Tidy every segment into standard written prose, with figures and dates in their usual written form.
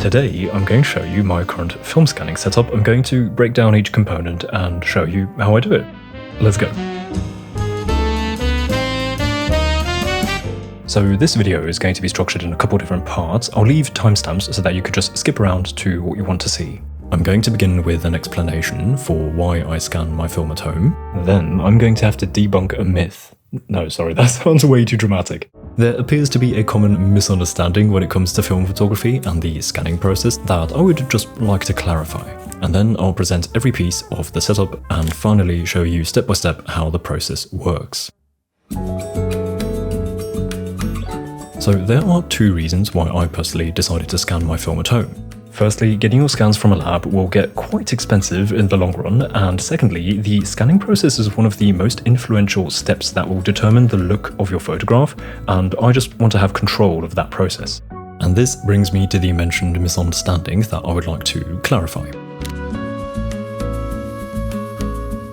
Today, I'm going to show you my current film scanning setup. I'm going to break down each component and show you how I do it. Let's go. So this video is going to be structured in a couple different parts. I'll leave timestamps so that you could just skip around to what you want to see. I'm going to begin with an explanation for why I scan my film at home. Then I'm going to have to debunk a myth. No, sorry, that sounds way too dramatic. There appears to be a common misunderstanding when it comes to film photography and the scanning process that I would just like to clarify. And then I'll present every piece of the setup and finally show you step by step how the process works. So there are two reasons why I personally decided to scan my film at home. Firstly, getting your scans from a lab will get quite expensive in the long run, and secondly, the scanning process is one of the most influential steps that will determine the look of your photograph, and I just want to have control of that process. And this brings me to the mentioned misunderstanding that I would like to clarify.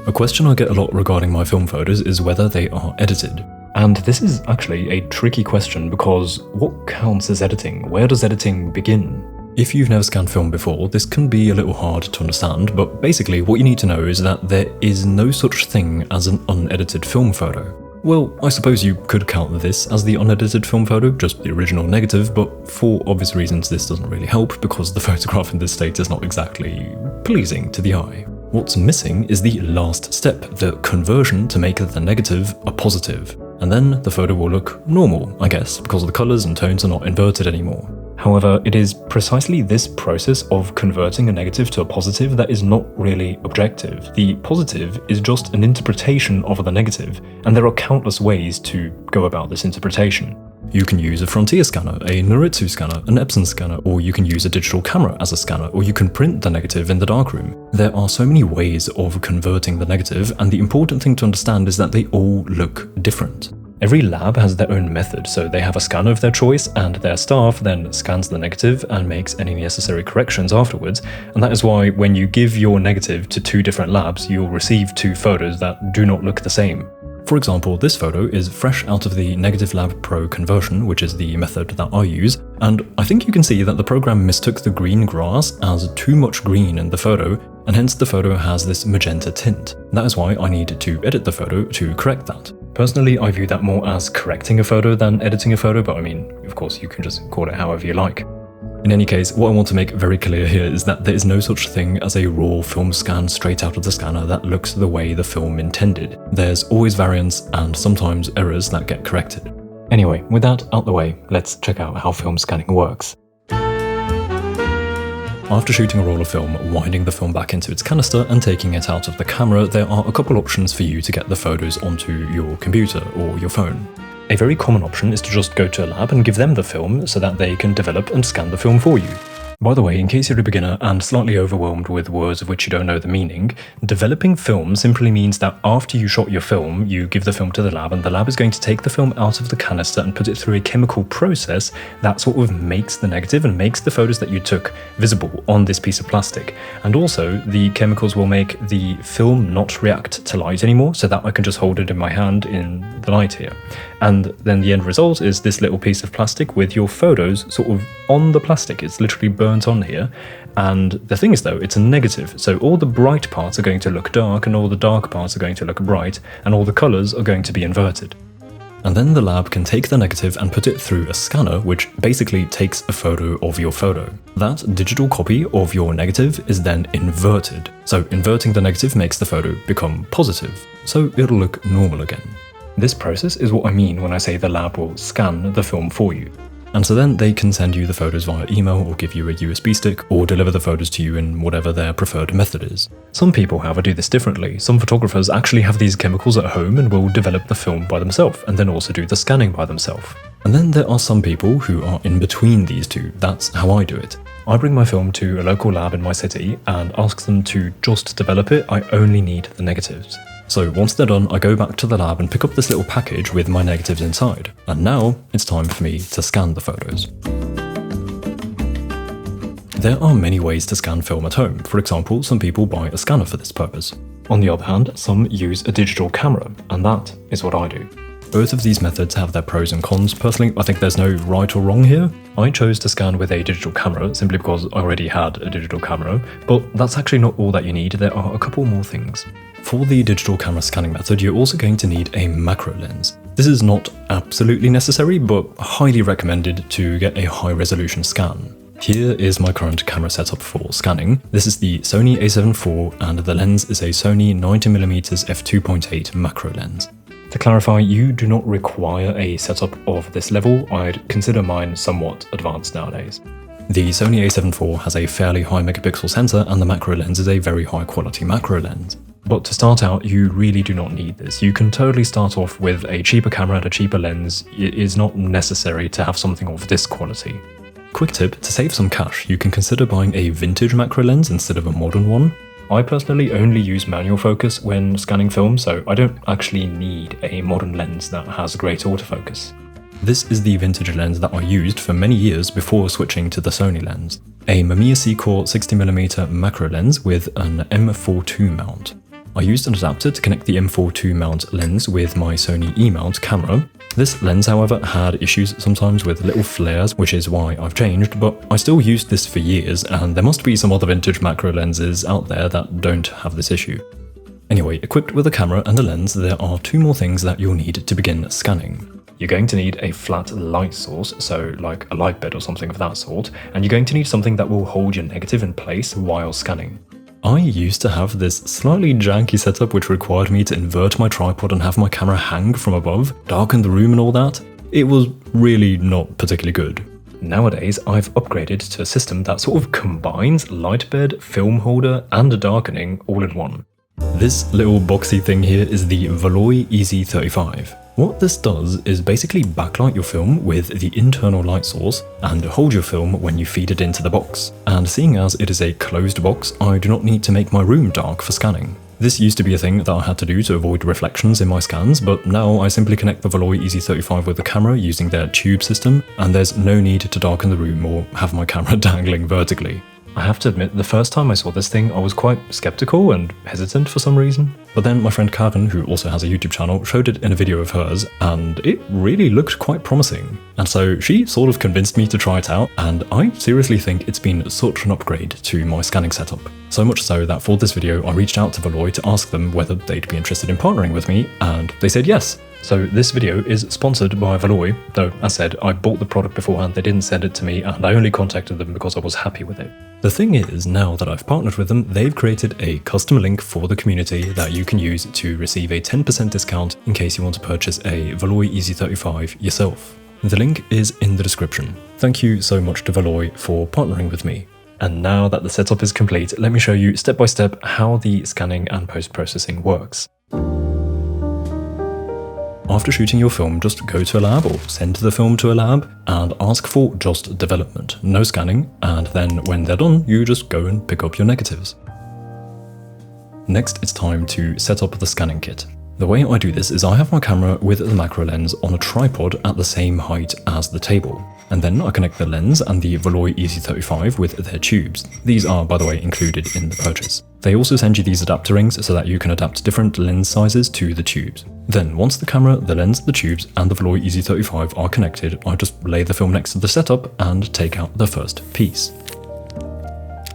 A question I get a lot regarding my film photos is whether they are edited. And this is actually a tricky question because what counts as editing? Where does editing begin? If you've never scanned film before, this can be a little hard to understand, but basically what you need to know is that there is no such thing as an unedited film photo. Well, I suppose you could count this as the unedited film photo, just the original negative, but for obvious reasons this doesn't really help because the photograph in this state is not exactly pleasing to the eye. What's missing is the last step, the conversion to make the negative a positive. And then the photo will look normal, I guess, because the colours and tones are not inverted anymore. However, it is precisely this process of converting a negative to a positive that is not really objective. The positive is just an interpretation of the negative, and there are countless ways to go about this interpretation. You can use a Frontier scanner, a Noritsu scanner, an Epson scanner, or you can use a digital camera as a scanner, or you can print the negative in the darkroom. There are so many ways of converting the negative, and the important thing to understand is that they all look different. Every lab has their own method, so they have a scanner of their choice, and their staff then scans the negative and makes any necessary corrections afterwards, and that is why when you give your negative to two different labs, you'll receive two photos that do not look the same. For example, this photo is fresh out of the Negative Lab Pro conversion, which is the method that I use, and I think you can see that the program mistook the green grass as too much green in the photo, and hence the photo has this magenta tint. That is why I need to edit the photo to correct that. Personally, I view that more as correcting a photo than editing a photo, but I mean, of course, you can just call it however you like. In any case, what I want to make very clear here is that there is no such thing as a raw film scan straight out of the scanner that looks the way the film intended. There's always variance and sometimes errors that get corrected. Anyway, with that out the way, let's check out how film scanning works. After shooting a roll of film, winding the film back into its canister and taking it out of the camera, there are a couple options for you to get the photos onto your computer or your phone. A very common option is to just go to a lab and give them the film so that they can develop and scan the film for you. By the way, in case you're a beginner and slightly overwhelmed with words of which you don't know the meaning, developing film simply means that after you shot your film, you give the film to the lab and the lab is going to take the film out of the canister and put it through a chemical process that sort of makes the negative and makes the photos that you took visible on this piece of plastic. And also, the chemicals will make the film not react to light anymore, so that I can just hold it in my hand in the light here. And then the end result is this little piece of plastic with your photos sort of on the plastic. It's literally burnt on here. And the thing is though, it's a negative. So all the bright parts are going to look dark and all the dark parts are going to look bright and all the colors are going to be inverted. And then the lab can take the negative and put it through a scanner, which basically takes a photo of your photo. That digital copy of your negative is then inverted. So inverting the negative makes the photo become positive. So it'll look normal again. This process is what I mean when I say the lab will scan the film for you. And so then they can send you the photos via email or give you a USB stick or deliver the photos to you in whatever their preferred method is. Some people, however, do this differently. Some photographers actually have these chemicals at home and will develop the film by themselves and then also do the scanning by themselves. And then there are some people who are in between these two. That's how I do it. I bring my film to a local lab in my city and ask them to just develop it. I only need the negatives. So once they're done, I go back to the lab and pick up this little package with my negatives inside. And now it's time for me to scan the photos. There are many ways to scan film at home. For example, some people buy a scanner for this purpose. On the other hand, some use a digital camera, and that is what I do. Both of these methods have their pros and cons. Personally, I think there's no right or wrong here. I chose to scan with a digital camera simply because I already had a digital camera, but that's actually not all that you need. There are a couple more things. For the digital camera scanning method, you're also going to need a macro lens. This is not absolutely necessary, but highly recommended to get a high resolution scan. Here is my current camera setup for scanning. This is the Sony a7 IV and the lens is a Sony 90mm f2.8 macro lens. To clarify, you do not require a setup of this level. I'd consider mine somewhat advanced nowadays. The Sony a7 IV has a fairly high megapixel sensor and the macro lens is a very high quality macro lens. But to start out, you really do not need this. You can totally start off with a cheaper camera and a cheaper lens. It is not necessary to have something of this quality. Quick tip, to save some cash, you can consider buying a vintage macro lens instead of a modern one. I personally only use manual focus when scanning film, so I don't actually need a modern lens that has great autofocus. This is the vintage lens that I used for many years before switching to the Sony lens. A Mamiya C-Core 60mm macro lens with an M42 mount. I used an adapter to connect the M42 mount lens with my Sony E-mount camera. This lens, however, had issues sometimes with little flares, which is why I've changed, but I still used this for years, and there must be some other vintage macro lenses out there that don't have this issue. Anyway, equipped with a camera and a lens, there are two more things that you'll need to begin scanning. You're going to need a flat light source, so like a light bed or something of that sort, and you're going to need something that will hold your negative in place while scanning. I used to have this slightly janky setup which required me to invert my tripod and have my camera hang from above, darken the room and all that. It was really not particularly good. Nowadays, I've upgraded to a system that sort of combines light bed, film holder and a darkening all in one. This little boxy thing here is the Veloy EZ35. What this does is basically backlight your film with the internal light source and hold your film when you feed it into the box. And seeing as it is a closed box, I do not need to make my room dark for scanning. This used to be a thing that I had to do to avoid reflections in my scans, but now I simply connect the Veloy EZ35 with the camera using their tube system, and there's no need to darken the room or have my camera dangling vertically. I have to admit, the first time I saw this thing, I was quite skeptical and hesitant for some reason. But then my friend Karen, who also has a YouTube channel, showed it in a video of hers, and it really looked quite promising. And so she sort of convinced me to try it out, and I seriously think it's been such an upgrade to my scanning setup. So much so that for this video, I reached out to Veloy to ask them whether they'd be interested in partnering with me, and they said yes. So this video is sponsored by Veloy, though as said, I bought the product beforehand, they didn't send it to me, and I only contacted them because I was happy with it. The thing is, now that I've partnered with them, they've created a custom link for the community that you can use to receive a 10% discount in case you want to purchase a Veloy EZ35 yourself. The link is in the description. Thank you so much to Veloy for partnering with me. And now that the setup is complete, let me show you step by step how the scanning and post-processing works. After shooting your film, just go to a lab or send the film to a lab and ask for just development, no scanning, and then when they're done, you just go and pick up your negatives. Next, it's time to set up the scanning kit. The way I do this is I have my camera with the macro lens on a tripod at the same height as the table, and then I connect the lens and the Veloy EZ35 with their tubes. These are, by the way, included in the purchase. They also send you these adapter rings so that you can adapt different lens sizes to the tubes. Then once the camera, the lens, the tubes and the Veloy EZ35 are connected, I just lay the film next to the setup and take out the first piece.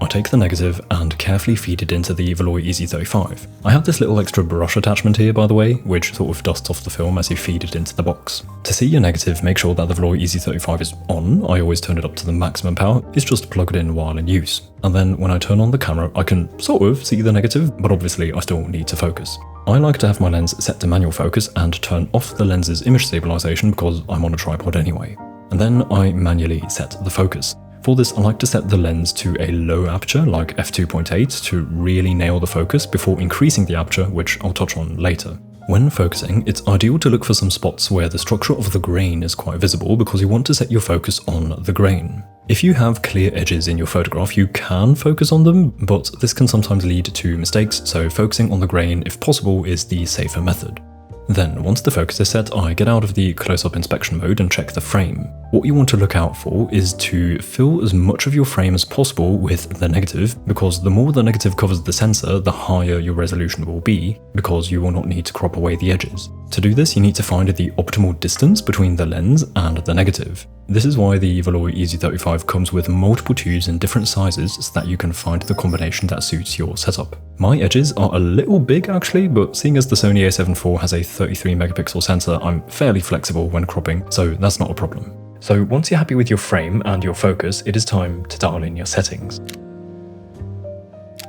I take the negative and carefully feed it into the Veloy EZ35. I have this little extra brush attachment here, by the way, which sort of dusts off the film as you feed it into the box. To see your negative, make sure that the Veloy EZ35 is on. I always turn it up to the maximum power. It's just plugged in while in use. And then when I turn on the camera, I can sort of see the negative, but obviously I still need to focus. I like to have my lens set to manual focus and turn off the lens's image stabilization because I'm on a tripod anyway. And then I manually set the focus. For this, I like to set the lens to a low aperture, like f2.8, to really nail the focus before increasing the aperture, which I'll touch on later. When focusing, it's ideal to look for some spots where the structure of the grain is quite visible because you want to set your focus on the grain. If you have clear edges in your photograph, you can focus on them, but this can sometimes lead to mistakes, so focusing on the grain, if possible, is the safer method. Then, once the focus is set, I get out of the close-up inspection mode and check the frame. What you want to look out for is to fill as much of your frame as possible with the negative, because the more the negative covers the sensor, the higher your resolution will be, because you will not need to crop away the edges. To do this, you need to find the optimal distance between the lens and the negative. This is why the Veloy EZ35 comes with multiple tubes in different sizes so that you can find the combination that suits your setup. My edges are a little big actually, but seeing as the Sony a7 IV has a 33 megapixel sensor, I'm fairly flexible when cropping, so that's not a problem. So once you're happy with your frame and your focus, it is time to dial in your settings.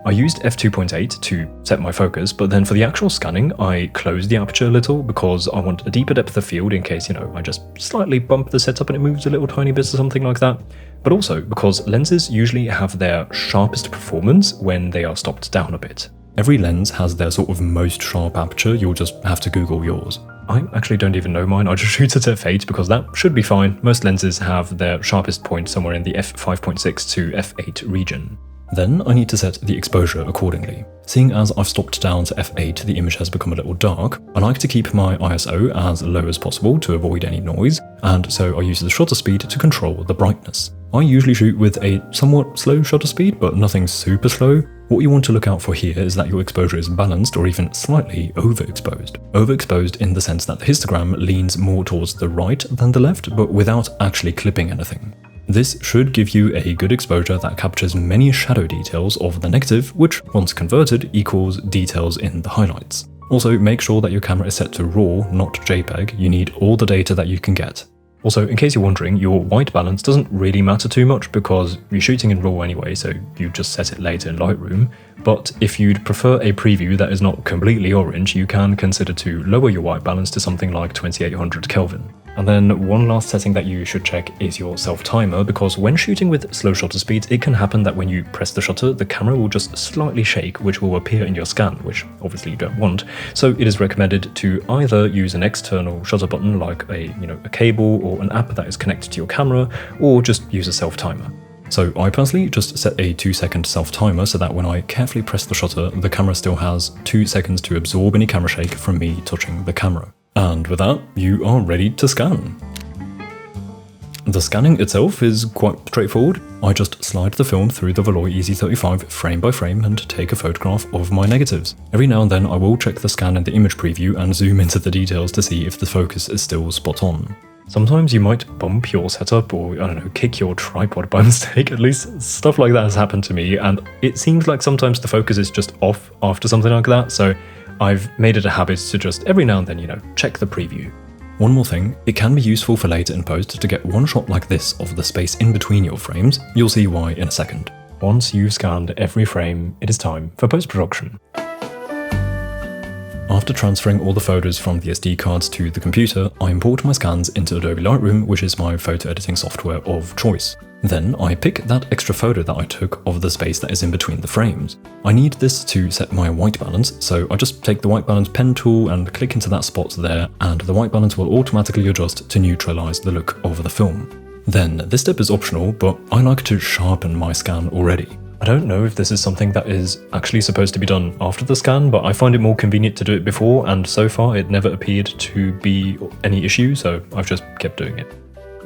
I used f2.8 to set my focus, but then for the actual scanning, I closed the aperture a little because I want a deeper depth of field in case, I just slightly bump the setup and it moves a little tiny bit or something like that. But also because lenses usually have their sharpest performance when they are stopped down a bit. Every lens has their sort of most sharp aperture, you'll just have to Google yours. I actually don't even know mine, I just shoot at f8 because that should be fine. Most lenses have their sharpest point somewhere in the f5.6 to f8 region. Then I need to set the exposure accordingly. Seeing as I've stopped down to f8, the image has become a little dark. I like to keep my ISO as low as possible to avoid any noise, and so I use the shutter speed to control the brightness. I usually shoot with a somewhat slow shutter speed, but nothing super slow. What you want to look out for here is that your exposure is balanced or even slightly overexposed. Overexposed in the sense that the histogram leans more towards the right than the left, but without actually clipping anything. This should give you a good exposure that captures many shadow details of the negative, which, once converted, equals details in the highlights. Also, make sure that your camera is set to RAW, not JPEG. You need all the data that you can get. Also, in case you're wondering, your white balance doesn't really matter too much because you're shooting in RAW anyway, so you just set it later in Lightroom. But if you'd prefer a preview that is not completely orange, you can consider to lower your white balance to something like 2800 Kelvin. And then one last setting that you should check is your self-timer, because when shooting with slow shutter speeds, it can happen that when you press the shutter, the camera will just slightly shake, which will appear in your scan, which obviously you don't want. So it is recommended to either use an external shutter button like a cable or an app that is connected to your camera, or just use a self-timer. So I personally just set a 2-second self-timer so that when I carefully press the shutter, the camera still has 2 seconds to absorb any camera shake from me touching the camera. And with that, you are ready to scan. The scanning itself is quite straightforward. I just slide the film through the Veloy EZ35 frame by frame and take a photograph of my negatives. Every now and then I will check the scan in the image preview and zoom into the details to see if the focus is still spot on. Sometimes you might bump your setup or, kick your tripod by mistake. At least stuff like that has happened to me, and it seems like sometimes the focus is just off after something like that, so I've made it a habit to just every now and then, check the preview. One more thing, it can be useful for later in post to get one shot like this of the space in between your frames. You'll see why in a second. Once you've scanned every frame, it is time for post-production. After transferring all the photos from the SD cards to the computer, I import my scans into Adobe Lightroom, which is my photo editing software of choice. Then I pick that extra photo that I took of the space that is in between the frames. I need this to set my white balance, so I just take the white balance pen tool and click into that spot there, and the white balance will automatically adjust to neutralize the look of the film. Then this step is optional, but I like to sharpen my scan already. I don't know if this is something that is actually supposed to be done after the scan, but I find it more convenient to do it before, and so far it never appeared to be any issue, so I've just kept doing it.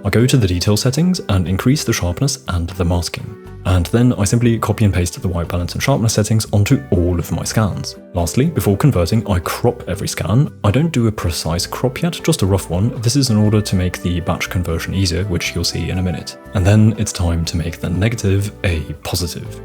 I go to the detail settings and increase the sharpness and the masking. And then I simply copy and paste the white balance and sharpness settings onto all of my scans. Lastly, before converting, I crop every scan. I don't do a precise crop yet, just a rough one. This is in order to make the batch conversion easier, which you'll see in a minute. And then it's time to make the negative a positive.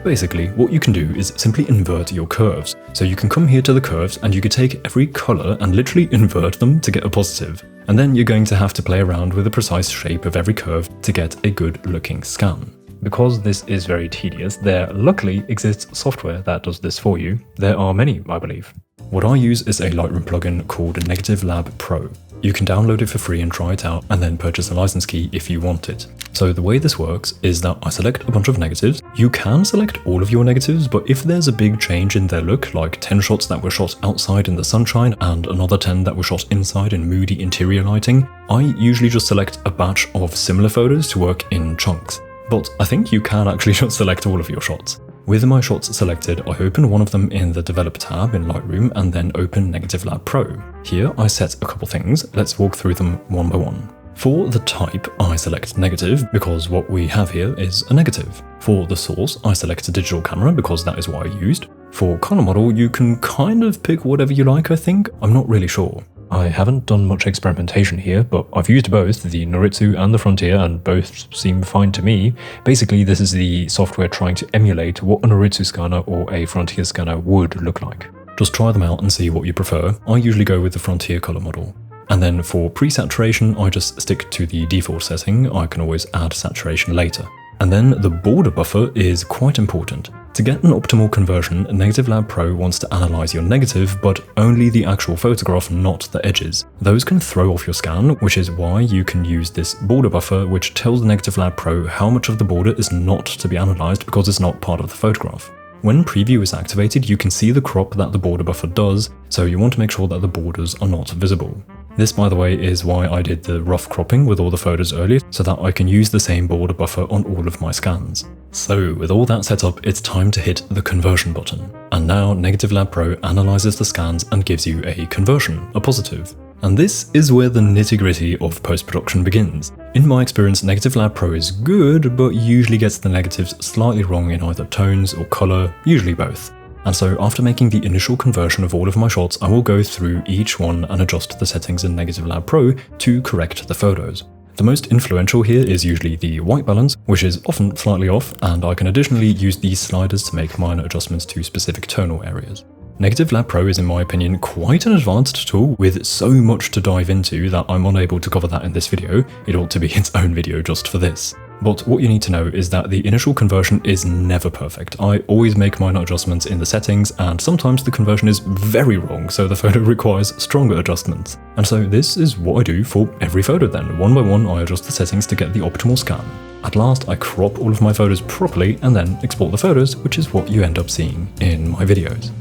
Basically, what you can do is simply invert your curves. So you can come here to the curves and you could take every color and literally invert them to get a positive. And then you're going to have to play around with the precise shape of every curve to get a good looking scan. Because this is very tedious, there luckily exists software that does this for you. There are many, I believe. What I use is a Lightroom plugin called Negative Lab Pro. You can download it for free and try it out, and then purchase a license key if you want it. So the way this works is that I select a bunch of negatives. You can select all of your negatives, but if there's a big change in their look, like 10 shots that were shot outside in the sunshine and another 10 that were shot inside in moody interior lighting, I usually just select a batch of similar photos to work in chunks. But I think you can actually just select all of your shots. With my shots selected, I open one of them in the Develop tab in Lightroom and then open Negative Lab Pro. Here I set a couple things, let's walk through them one by one. For the type, I select negative because what we have here is a negative. For the source, I select a digital camera because that is what I used. For color model, you can kind of pick whatever you like, I think. I'm not really sure. I haven't done much experimentation here, but I've used both the Noritsu and the Frontier, and both seem fine to me. Basically, this is the software trying to emulate what a Noritsu scanner or a Frontier scanner would look like. Just try them out and see what you prefer. I usually go with the Frontier color model. And then for pre-saturation, I just stick to the default setting. I can always add saturation later. And then the border buffer is quite important. To get an optimal conversion, Negative Lab Pro wants to analyze your negative, but only the actual photograph, not the edges. Those can throw off your scan, which is why you can use this border buffer, which tells Negative Lab Pro how much of the border is not to be analyzed because it's not part of the photograph. When preview is activated, you can see the crop that the border buffer does, so you want to make sure that the borders are not visible. This, by the way, is why I did the rough cropping with all the photos earlier, so that I can use the same border buffer on all of my scans. So with all that set up, it's time to hit the conversion button. And now Negative Lab Pro analyzes the scans and gives you a conversion, a positive. And this is where the nitty-gritty of post-production begins. In my experience, Negative Lab Pro is good, but usually gets the negatives slightly wrong in either tones or color, usually both. And so after making the initial conversion of all of my shots, I will go through each one and adjust the settings in Negative Lab Pro to correct the photos. The most influential here is usually the white balance, which is often slightly off, and I can additionally use these sliders to make minor adjustments to specific tonal areas. Negative Lab Pro is, in my opinion, quite an advanced tool with so much to dive into that I'm unable to cover that in this video. It ought to be its own video just for this. But what you need to know is that the initial conversion is never perfect. I always make minor adjustments in the settings, and sometimes the conversion is very wrong, so the photo requires stronger adjustments. And so this is what I do for every photo then. One by one, I adjust the settings to get the optimal scan. At last, I crop all of my photos properly and then export the photos, which is what you end up seeing in my videos.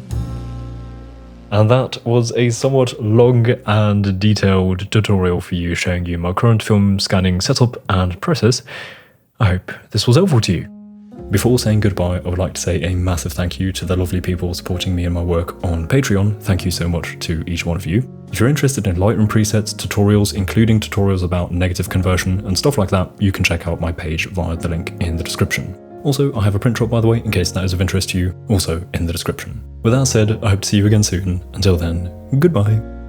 And that was a somewhat long and detailed tutorial for you, showing you my current film scanning setup and process. I hope this was helpful to you. Before saying goodbye, I would like to say a massive thank you to the lovely people supporting me and my work on Patreon. Thank you so much to each one of you. If you're interested in Lightroom presets, tutorials, including tutorials about negative conversion and stuff like that, you can check out my page via the link in the description. Also, I have a print shop, by the way, in case that is of interest to you, also in the description. With that said, I hope to see you again soon. Until then, goodbye.